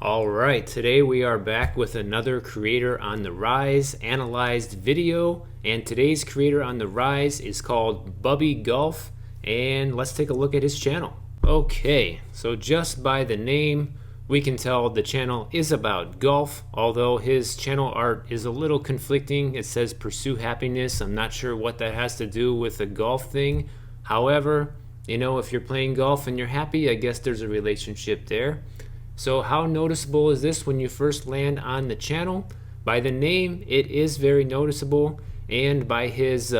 All right, today we are back with another creator on the rise analyzed video, and today's creator on the rise is called Bubbie Golf, and let's take a look at his channel. Okay, so just by the name we can tell the channel is about golf, although his channel art is a little conflicting. It says pursue happiness. I'm not sure what that has to do with the golf thing. However, if you're playing golf and you're happy, I guess there's a relationship there. So how noticeable is this when you first land on the channel? By the name, it is very noticeable, and by his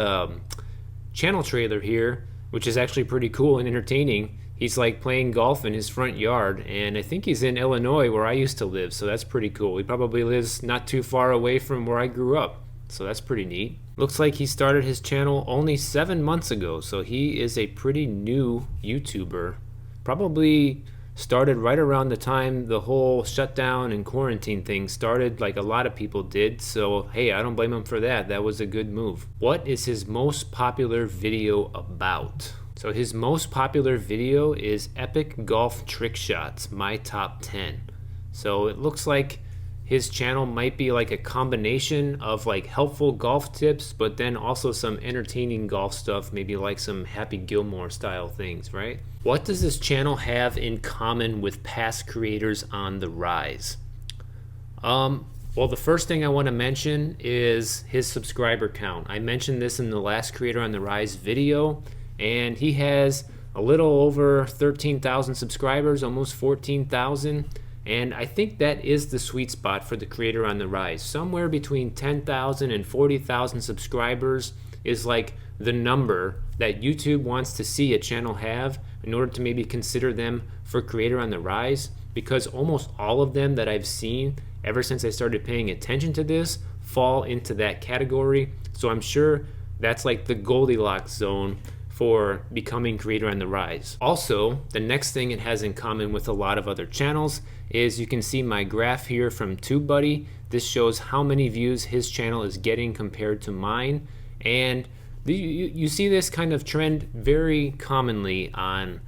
channel trailer here, which is actually pretty cool and entertaining. He's like playing golf in his front yard, and I think he's in Illinois where I used to live, so that's pretty cool. He probably lives not too far away from where I grew up, so that's pretty neat. Looks like he started his channel only 7 months ago, so he is a pretty new YouTuber. Probably started right around the time the whole shutdown and quarantine thing started, like a lot of people did. So hey, I don't blame him for that. That was a good move. What is his most popular video about? So his most popular video is Epic Golf Trick Shots, my top 10. So it looks like his channel might be like a combination of like helpful golf tips, but then also some entertaining golf stuff, maybe like some Happy Gilmore style things, right? What does this channel have in common with past creators on the rise? Well, the first thing I want to mention is his subscriber count. I mentioned this in the last Creator on the Rise video, and he has a little over 13,000 subscribers, almost 14,000. And I think that is the sweet spot for the Creator on the Rise. Somewhere between 10,000 and 40,000 subscribers is like the number that YouTube wants to see a channel have in order to maybe consider them for Creator on the Rise, because almost all of them that I've seen ever since I started paying attention to this fall into that category. So I'm sure that's like the Goldilocks zone for becoming Creator on the Rise. Also, the next thing it has in common with a lot of other channels is you can see my graph here from TubeBuddy. This shows how many views his channel is getting compared to mine, and you see this kind of trend very commonly on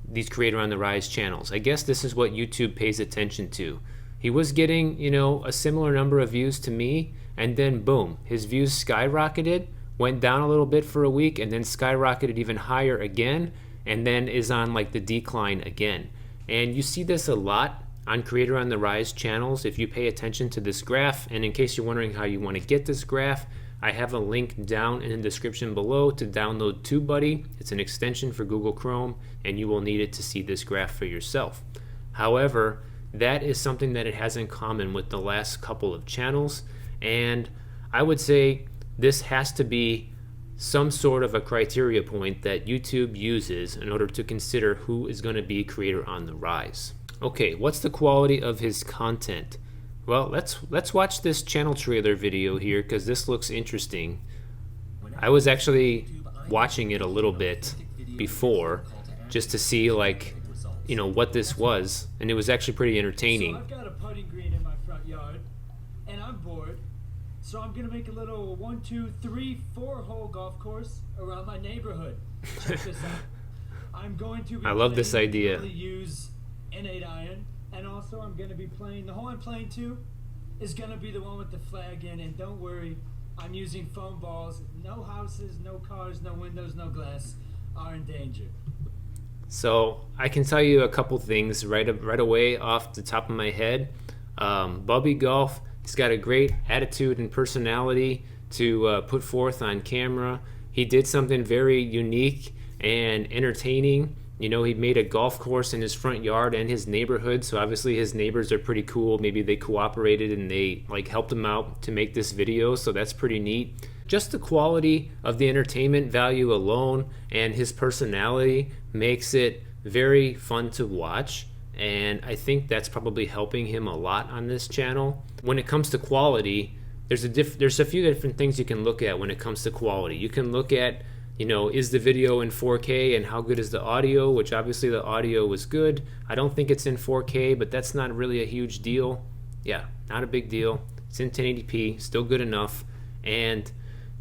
these Creator on the Rise channels. I guess this is what YouTube pays attention to. He was getting, a similar number of views to me, and then boom, his views skyrocketed, went down a little bit for a week, and then skyrocketed even higher again, and then is on like the decline again. And you see this a lot on Creator on the Rise channels if you pay attention to this graph. And in case you're wondering how you want to get this graph, I have a link down in the description below to download TubeBuddy. It's an extension for Google Chrome, and you will need it to see this graph for yourself. However, that is something that it has in common with the last couple of channels, and I would say this has to be some sort of a criteria point that YouTube uses in order to consider who is going to be Creator on the Rise. Okay, what's the quality of his content? Well, let's watch this channel trailer video here because this looks interesting. I was actually watching it a little bit before just to see what this was, and it was actually pretty entertaining. So I've got a putting green in my front yard, and I'm bored. So I'm gonna make a little 1, 2, 3, 4 hole golf course around my neighborhood. Check this out. I'm going to be I love this idea. Use an 8-iron, and also I'm gonna be playing. The hole I'm playing to is gonna be the one with the flag in, and don't worry, I'm using foam balls. No houses, no cars, no windows, no glass are in danger. So I can tell you a couple things right away off the top of my head. Bubbie Golf, he's got a great attitude and personality to put forth on camera. He did something very unique and entertaining. He made a golf course in his front yard and his neighborhood, so obviously his neighbors are pretty cool. Maybe they cooperated and they helped him out to make this video, so that's pretty neat. Just the quality of the entertainment value alone and his personality makes it very fun to watch, and I think that's probably helping him a lot on this channel. When it comes to quality, there's a few different things you can look at when it comes to quality. You can look at, is the video in 4K and how good is the audio, which obviously the audio was good. I don't think it's in 4K, but that's not really a huge deal. Yeah, not a big deal. It's in 1080p, still good enough. And,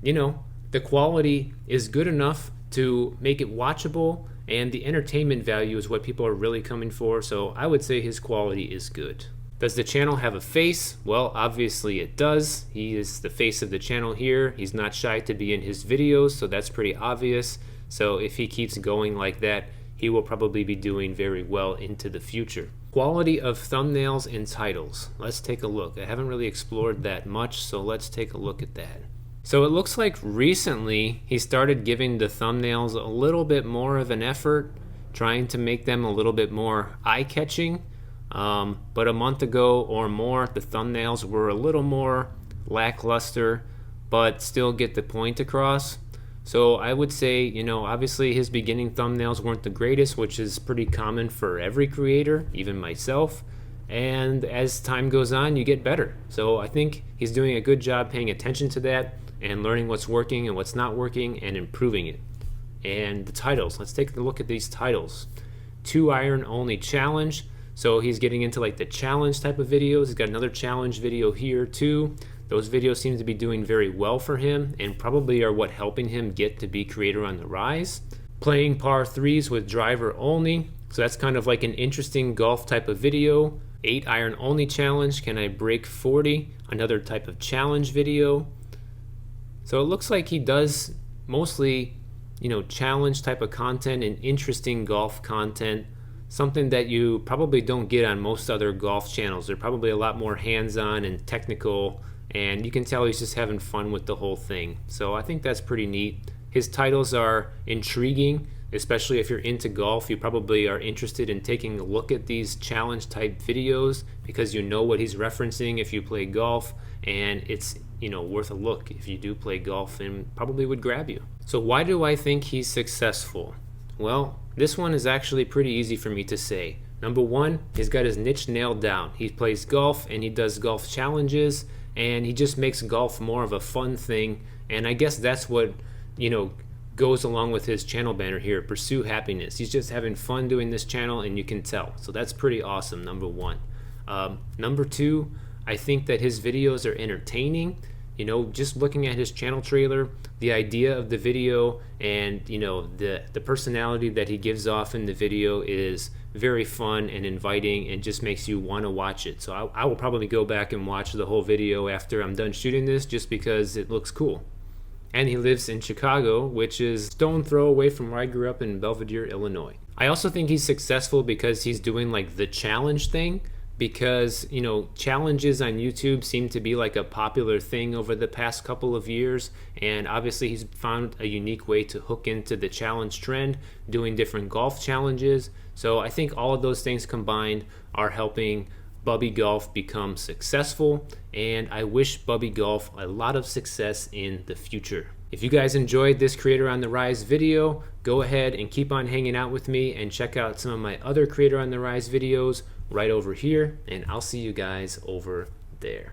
the quality is good enough to make it watchable, and the entertainment value is what people are really coming for, so I would say his quality is good. Does the channel have a face? Well, obviously it does. He is the face of the channel here. He's not shy to be in his videos, so that's pretty obvious. So if he keeps going like that, he will probably be doing very well into the future. Quality of thumbnails and titles. Let's take a look. I haven't really explored that much, so let's take a look at that. So it looks like recently he started giving the thumbnails a little bit more of an effort, trying to make them a little bit more eye-catching. But a month ago or more, the thumbnails were a little more lackluster, but still get the point across. So I would say, you know, obviously his beginning thumbnails weren't the greatest, which is pretty common for every creator, even myself. And as time goes on, you get better. So I think he's doing a good job paying attention to that and learning what's working and what's not working and improving it. And the titles, let's take a look at these titles. 2-iron only challenge. So he's getting into like the challenge type of videos. He's got another challenge video here too. Those videos seem to be doing very well for him and probably are what helping him get to be creator on the rise. Playing par 3s with driver only. So that's kind of like an interesting golf type of video. 8-iron only challenge. Can I break 40? Another type of challenge video. So it looks like he does mostly, you know, challenge type of content and interesting golf content. Something that you probably don't get on most other golf channels. They're probably a lot more hands-on and technical, and you can tell he's just having fun with the whole thing. So I think that's pretty neat. His titles are intriguing, especially if you're into golf. You probably are interested in taking a look at these challenge type videos because you know what he's referencing if you play golf, and it's, you know, worth a look if you do play golf and probably would grab you. So why do I think he's successful? Well, this one is actually pretty easy for me to say. Number one, he's got his niche nailed down. He plays golf and he does golf challenges, and he just makes golf more of a fun thing. And I guess that's what, you know, goes along with his channel banner here, pursue happiness. He's just having fun doing this channel, and you can tell. So that's pretty awesome, number one. Number two, I think that his videos are entertaining. You know, just looking at his channel trailer, the idea of the video and, you know, the personality that he gives off in the video is very fun and inviting and just makes you want to watch it. So I will probably go back and watch the whole video after I'm done shooting this just because it looks cool. And he lives in Chicago, which is a stone throw away from where I grew up in Belvidere, Illinois. I also think he's successful because he's doing like the challenge thing. Because, you know, challenges on YouTube seem to be like a popular thing over the past couple of years, and obviously he's found a unique way to hook into the challenge trend, doing different golf challenges. So I think all of those things combined are helping Bubbie Golf become successful, and I wish Bubbie Golf a lot of success in the future. If you guys enjoyed this Creator on the Rise video, go ahead and keep on hanging out with me and check out some of my other Creator on the Rise videos right over here, and I'll see you guys over there.